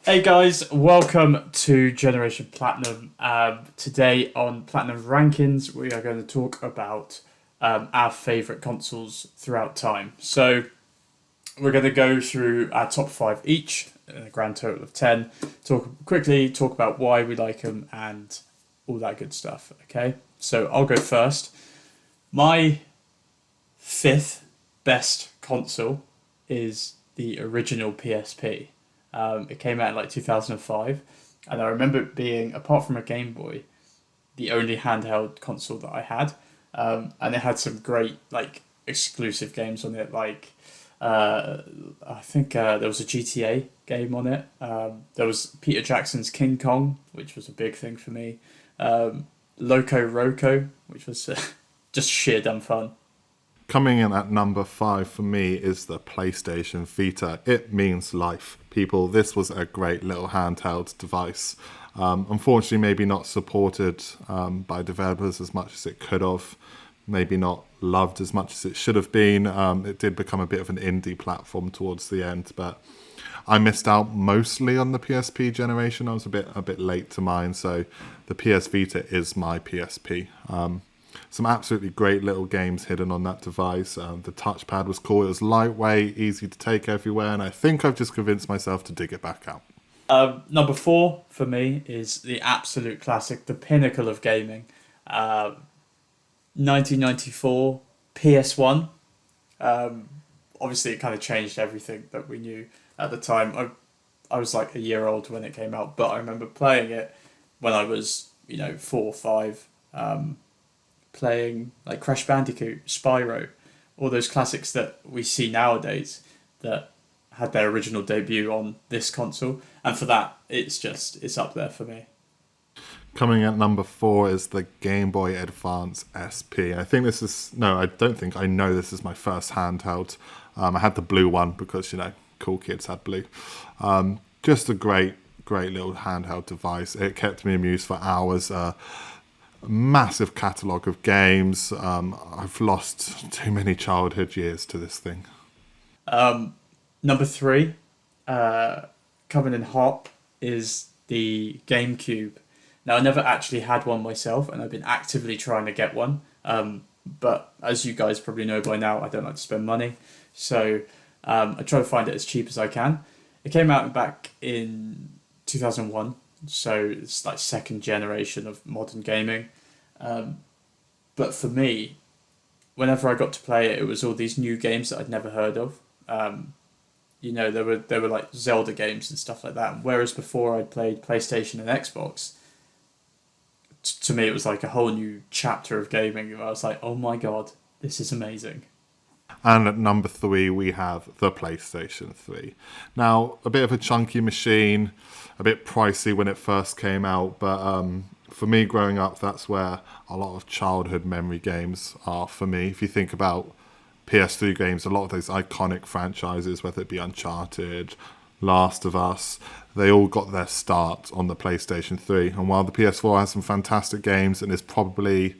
Hey guys, welcome to Generation Platinum. Today on Platinum Rankings, we are going to talk about our favourite consoles throughout time. So we're going to go through our top five each, a grand total of 10. Talk about why we like them and all that good stuff. Okay, so I'll go first. My fifth best console is the original PSP. It came out in like 2005, and I remember it being, apart from a Game Boy, the only handheld console that I had. And it had some great like exclusive games on it, like uh, I think there was a GTA game on it. There was Peter Jackson's King Kong, which was a big thing for me. Loco Roco, which was just sheer dumb fun. Coming in at number five for me is the PlayStation Vita. It means life. People, this was a great little handheld device. Unfortunately, maybe not supported by developers as much as it could have. Maybe not loved as much as it should have been. It did become a bit of an indie platform towards the end, but I missed out mostly on the PSP generation. I was a bit late to mine, so the PS Vita is my PSP. Some absolutely great little games hidden on that device. The touchpad was cool. It was lightweight, easy to take everywhere, and I think I've just convinced myself to dig it back out. Number four for me is the absolute classic, the pinnacle of gaming. 1994 PS1. Obviously, it kind of changed everything that we knew at the time. I was like a year old when it came out, but I remember playing it when I was, 4 or 5, playing like Crash Bandicoot, Spyro, all those classics that we see nowadays that had their original debut on this console. And for that, it's up there for me. Coming at number four is the Game Boy Advance SP. I think this is, no, I don't think, I know this is my first handheld. I had the blue one because, cool kids had blue. Just a great little handheld device. It kept me amused for hours. Massive catalogue of games. I've lost too many childhood years to this thing. Number three, coming in hot, is the GameCube. Now, I never actually had one myself, and I've been actively trying to get one. But as you guys probably know by now, I don't like to spend money. So I try to find it as cheap as I can. It came out back in 2001, so it's like second generation of modern gaming. But for me, whenever I got to play it, it was all these new games that I'd never heard of. There were like Zelda games and stuff like that. Whereas before I'd played PlayStation and Xbox, to me it was like a whole new chapter of gaming. I was like, oh my god, this is amazing. And at number three, we have the PlayStation 3. Now, a bit of a chunky machine, a bit pricey when it first came out, but for me growing up, that's where a lot of childhood memory games are for me. If you think about PS3 games, a lot of those iconic franchises, whether it be Uncharted, Last of Us, they all got their start on the PlayStation 3. And while the PS4 has some fantastic games and is probably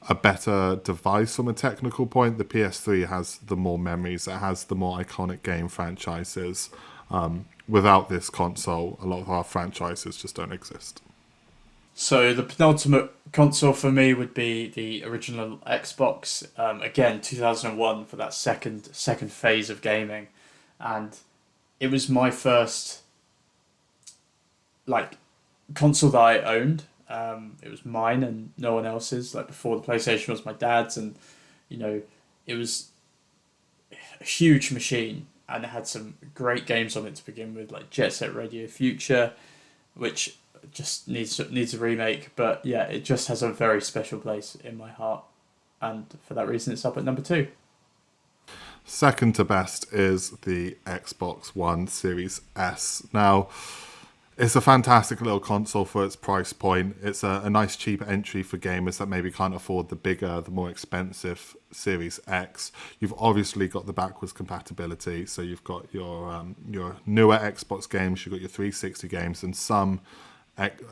a better device from a technical point, the PS3 has the more memories. It has the more iconic game franchises. Without this console, a lot of our franchises just don't exist. So the penultimate console for me would be the original Xbox. Again, 2001 for that second phase of gaming, and it was my first like console that I owned. It was mine and no one else's. Like before, the PlayStation was my dad's, and it was a huge machine, and it had some great games on it to begin with, like Jet Set Radio Future, which just needs a remake. But yeah, it just has a very special place in my heart, and for that reason, it's up at number two. Second to best is the Xbox One Series S. Now, it's a fantastic little console for its price point. It's a nice cheap entry for gamers that maybe can't afford the bigger, the more expensive Series X. You've obviously got the backwards compatibility, so you've got your newer Xbox games, you've got your 360 games, and some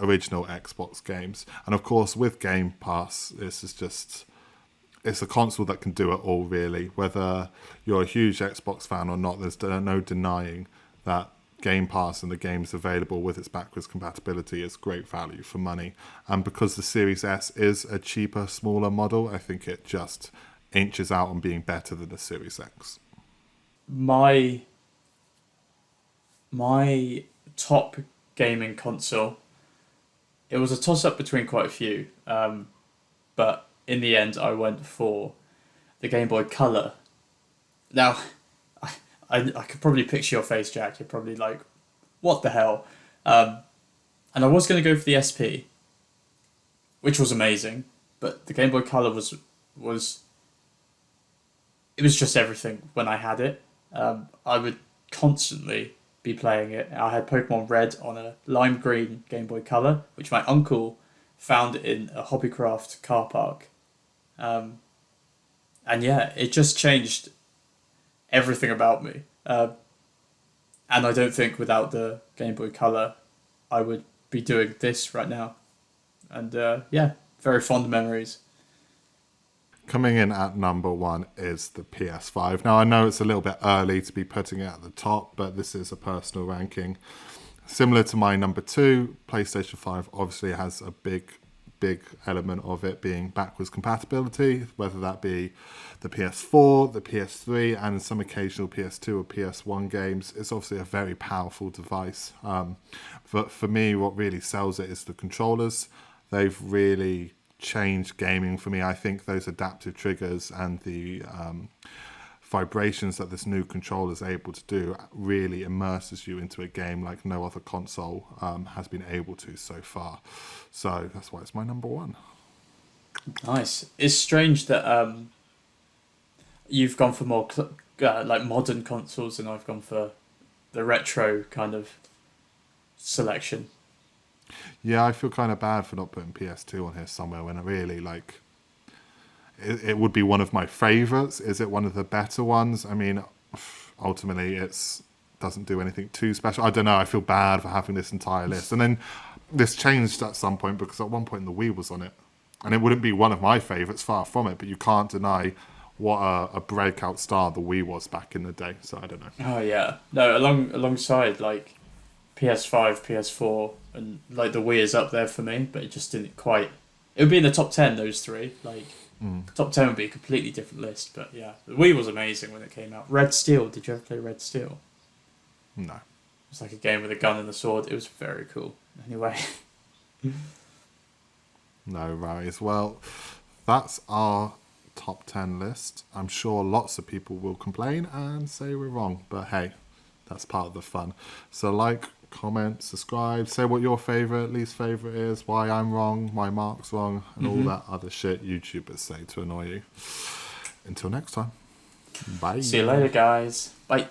original Xbox games. And of course, with Game Pass, it's a console that can do it all, really. Whether you're a huge Xbox fan or not, there's no denying that Game Pass and the games available with its backwards compatibility is great value for money. And because the Series S is a cheaper, smaller model, I think it just inches out on being better than the Series X. My top gaming console, it was a toss-up between quite a few, but in the end I went for the Game Boy Colour. Now, I could probably picture your face, Jack. You're probably like, what the hell? And I was going to go for the SP, which was amazing, but the Game Boy Color was it was just everything when I had it. I would constantly be playing it. I had Pokemon Red on a lime green Game Boy Color, which my uncle found in a Hobbycraft car park. And yeah, it just changed everything about me. And I don't think without the Game Boy Color, I would be doing this right now. And yeah, very fond memories. Coming in at number 1 is the PS5. Now, I know it's a little bit early to be putting it at the top, but this is a personal ranking. Similar to my number 2, PlayStation 5 obviously has a big element of it being backwards compatibility, whether that be the PS4, the PS3, and some occasional PS2 or PS1 games. It's obviously a very powerful device. But for me, what really sells it is the controllers. They've really changed gaming for me. I think those adaptive triggers and the vibrations that this new controller is able to do really immerses you into a game like no other console has been able to so far. So that's why it's my number 1. Nice. It's strange that you've gone for more like modern consoles, and I've gone for the retro kind of selection. Yeah, I feel kind of bad for not putting PS2 on here somewhere when I really like. It would be one of my favourites. Is it one of the better ones? I mean, ultimately, it's doesn't do anything too special. I don't know. I feel bad for having this entire list, and then this changed at some point because at one point the Wii was on it, and it wouldn't be one of my favourites, far from it. But you can't deny what a breakout star the Wii was back in the day. So I don't know. Oh yeah, no, alongside like PS5, PS4, and like the Wii is up there for me, but it just didn't quite. It would be in the top 10. Those three, like top 10 would be a completely different list. But yeah, the Wii was amazing when it came out. Red Steel. Did you ever play Red Steel? No. It's like a game with a gun and a sword. It was very cool. Anyway. No worries. Well, that's our top 10 list. I'm sure lots of people will complain and say we're wrong, but hey, that's part of the fun. So like, comment, subscribe, say what your favourite, least favourite is, why I'm wrong, why Mark's wrong, and all that other shit YouTubers say to annoy you. Until next time. Bye. See you later, guys. Bye.